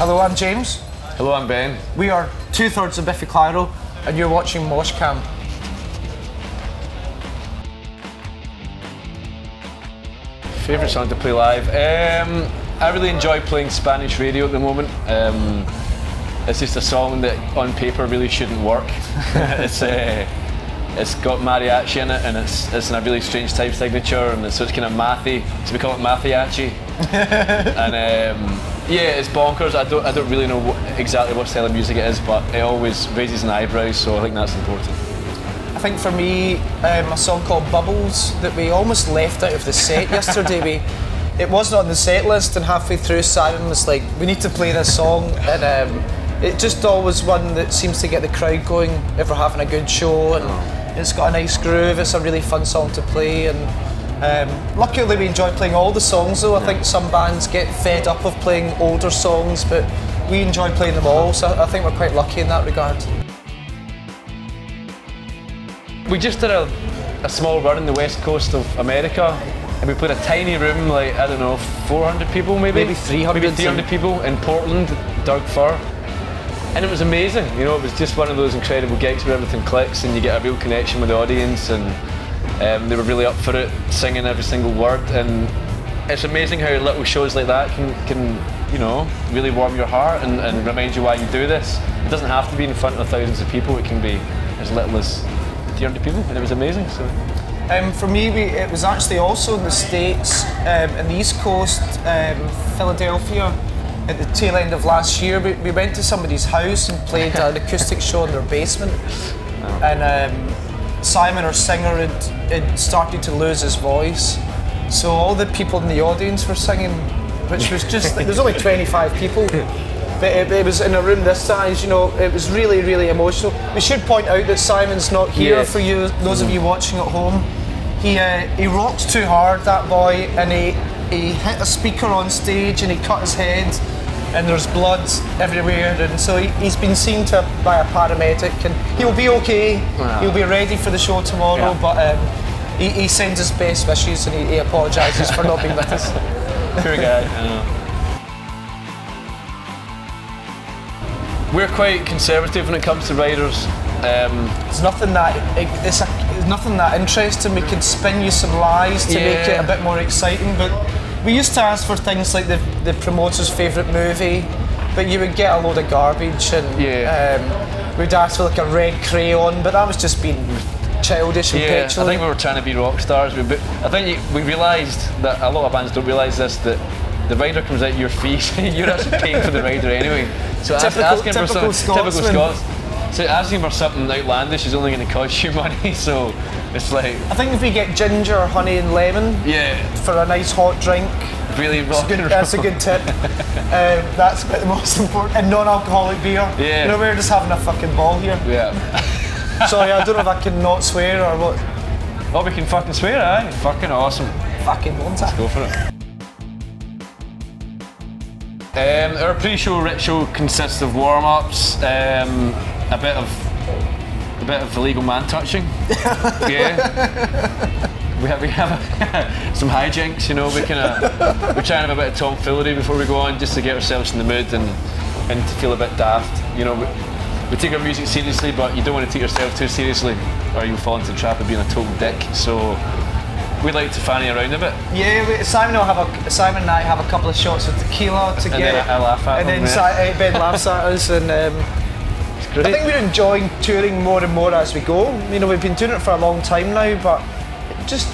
Hello, I'm James. Hello, I'm Ben. We are 2/3 of Biffy Clyro, and you're watching Moshcam. Favourite song to play live? I really enjoy playing Spanish radio at the moment. It's just a song that on paper really shouldn't work. It's got mariachi in it, and it's in a really strange type signature, and so it's kind of mathy, so we call it mathiachi. And yeah, it's bonkers. I don't really know exactly what style of music it is, but it always raises an eyebrow, so I think that's important. I think for me, a song called Bubbles that we almost left out of the set yesterday. It wasn't on the set list, and halfway through Simon was like, we need to play this song, and it just always one that seems to get the crowd going if we're having a good show, and it's got a nice groove. It's a really fun song to play, and luckily we enjoy playing all the songs though. I think some bands get fed up of playing older songs, but we enjoy playing them all, so I think we're quite lucky in that regard. We just did a small run in the west coast of America, and we played a tiny room, like, I don't know, 400 people maybe? Maybe 300. Maybe 300 people in Portland, Doug Fir. And it was amazing, you know, it was just one of those incredible gigs where everything clicks and you get a real connection with the audience, and they were really up for it, singing every single word, and it's amazing how little shows like that can you know, really warm your heart and remind you why you do this. It doesn't have to be in front of thousands of people, it can be as little as 300 people, and it was amazing. So. For me, it was actually also in the States, in the East Coast, Philadelphia, at the tail end of last year. We went to somebody's house and played an acoustic show in their basement, and Simon, our singer, had started to lose his voice, so all the people in the audience were singing, which was just, there's only 25 people. But it was in a room this size, you know, it was really, really emotional. We should point out that Simon's not here for you, those of you watching at home. He rocked too hard, that boy, and he hit a speaker on stage and he cut his head, and there's blood everywhere, and so he's been seen by a paramedic, and he'll be okay. He'll be ready for the show tomorrow, but he sends his best wishes, and he apologises for not being with us. Poor guy, I know. We're quite conservative when it comes to riders. There's nothing that interesting. We could spin you some lies to make it a bit more exciting, but we used to ask for things like the promoter's favourite movie, but you would get a load of garbage, and we'd ask for like a red crayon, but that was just being childish and petulant. I think we were trying to be rock stars, but I think we realised that a lot of bands don't realise this, that the rider comes out your fees, you're actually paying for the rider anyway. So typical Scots. So asking for something outlandish is only going to cost you money, so it's like... I think if we get ginger, honey and lemon for a nice hot drink, really rock and roll. That's a good tip. That's about the most important. And non-alcoholic beer. Yeah. You know, we're just having a fucking ball here. Yeah. Sorry, I don't know if I can not swear or what. Oh, we can fucking swear, aye? Fucking awesome. Fucking one time. Let's go for it. Our pre-show ritual consists of warm-ups, a bit of illegal man touching. We have some hijinks, you know. We try and have a bit of tomfoolery before we go on, just to get ourselves in the mood and to feel a bit daft. You know, we take our music seriously, but you don't want to take yourself too seriously, or you'll fall into the trap of being a total dick. So we like to fanny around a bit. Yeah, Simon and I have a couple of shots of tequila to and then I laugh at him, and then Ben laughs at us, and I think we're enjoying touring more and more as we go. You know, we've been doing it for a long time now, but just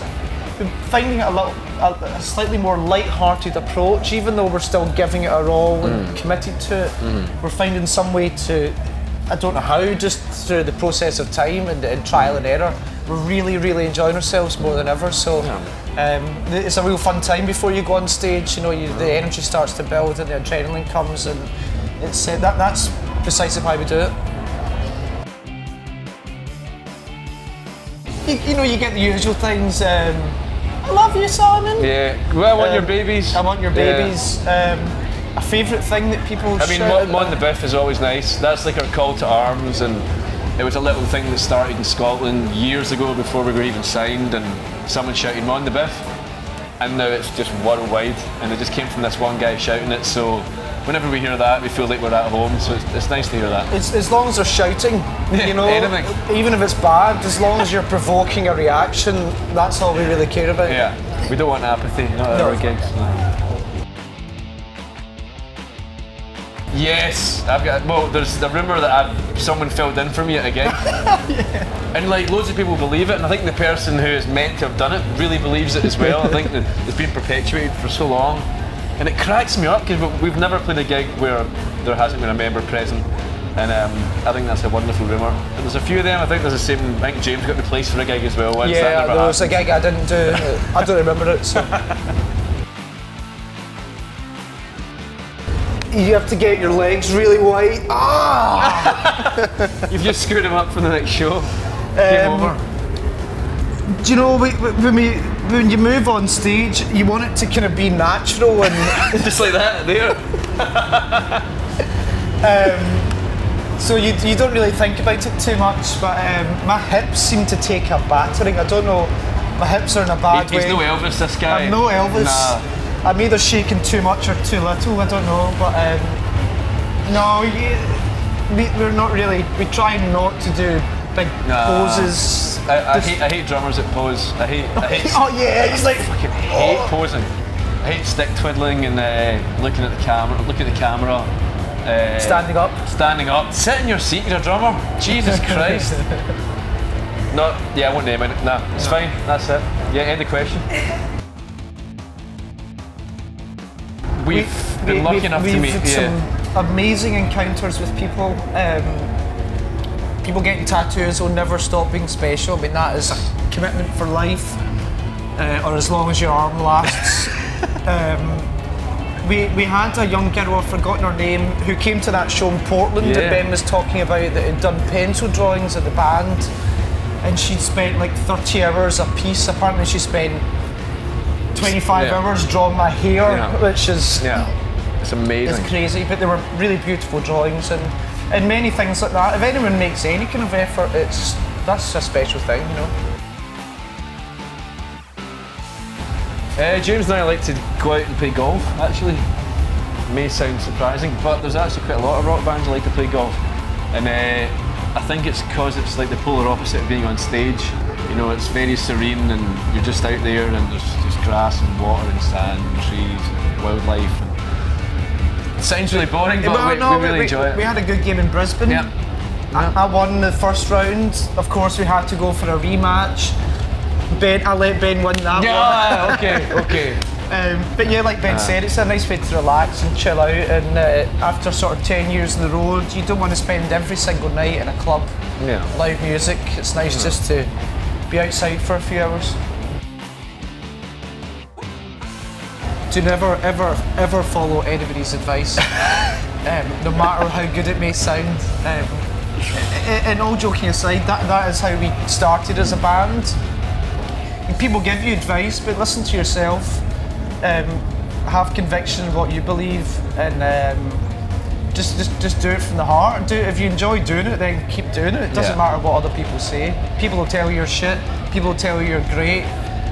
finding a slightly more light-hearted approach, even though we're still giving it our all and committed to it. We're finding some way to, I don't know how, just through the process of time and trial and error, we're really, really enjoying ourselves more than ever. So it's a real fun time before you go on stage. You know, the energy starts to build and the adrenaline comes, and it's that's precisely why we do it. You know, you get the usual things. I love you, Simon. Yeah. Well, I want your babies. I want your babies. A favourite thing that people Mon the Biff is always nice. That's like our call to arms, and it was a little thing that started in Scotland years ago before we were even signed, and someone shouted Mon the Biff, and now it's just worldwide, and it just came from this one guy shouting it. So whenever we hear that, we feel like we're at home. So it's nice to hear that. As long as they're shouting, you know, anything. Even if it's bad, as long as you're provoking a reaction, that's all we really care about. Yeah, we don't want apathy, not at our gigs. Yes, there's a rumour that someone filled in for me at a gig. Yeah. And like loads of people believe it, and I think the person who is meant to have done it really believes it as well. I think that it's been perpetuated for so long. And it cracks me up because we've never played a gig where there hasn't been a member present. And I think that's a wonderful rumour. And there's a few of them, I think there's the same, I think James got replaced for a gig as well once. Yeah, there was a gig I didn't do, I don't remember it, so. You have to get your legs really wide. Ah! You've just screwed him up for the next show. Game over. Do you know, when you move on stage, you want it to kind of be natural and... Just like that, there. So you don't really think about it too much, but my hips seem to take a battering. I don't know, my hips are in a bad way. He's no Elvis, this guy. I'm no Elvis. Nah. I'm either shaking too much or too little, I don't know, but no, we're not really, we try not to do big poses. I hate drummers that pose. I hate oh yeah, he's like... I fucking hate posing. I hate stick twiddling and looking at the camera. Standing up. Standing up. Sit in your seat, you're a drummer. Jesus Christ. No, yeah, I won't name it. Nah, it's fine, that's it. Yeah, end the question. We've been lucky enough to meet some amazing encounters with people. People getting tattoos will never stop being special. I mean, that is a commitment for life, or as long as your arm lasts. We had a young girl, I've forgotten her name, who came to that show in Portland that Ben was talking about, that had done pencil drawings of the band, and she'd spent like 30 hours a piece. Apparently she spent 25 hours drawing my hair, which is it's amazing. It's crazy, but they were really beautiful drawings and many things like that. If anyone makes any kind of effort, that's a special thing, you know. James and I like to go out and play golf, actually. May sound surprising, but there's actually quite a lot of rock bands that like to play golf. And I think it's because it's like the polar opposite of being on stage. You know, it's very serene and you're just out there and there's just grass and water and sand and trees and wildlife. And it sounds really boring, but we really enjoy it. We had a good game in Brisbane. Yeah. I won the first round. Of course, we had to go for a rematch. I let Ben win that one. Okay. But yeah, like Ben said, it's a nice way to relax and chill out. And after sort of 10 years on the road, you don't want to spend every single night in a club, live music. It's nice just to be outside for a few hours. Do never, ever follow anybody's advice, no matter how good it may sound. And all joking aside, that is how we started as a band. People give you advice, but listen to yourself. Have conviction in what you believe, and just do it from the heart. If you enjoy doing it, then keep doing it. It doesn't matter what other people say. People will tell you you're shit. People will tell you you're great.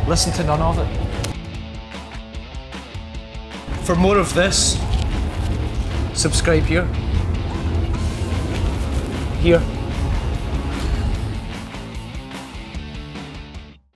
Listen to none of it. For more of this, subscribe here. Here.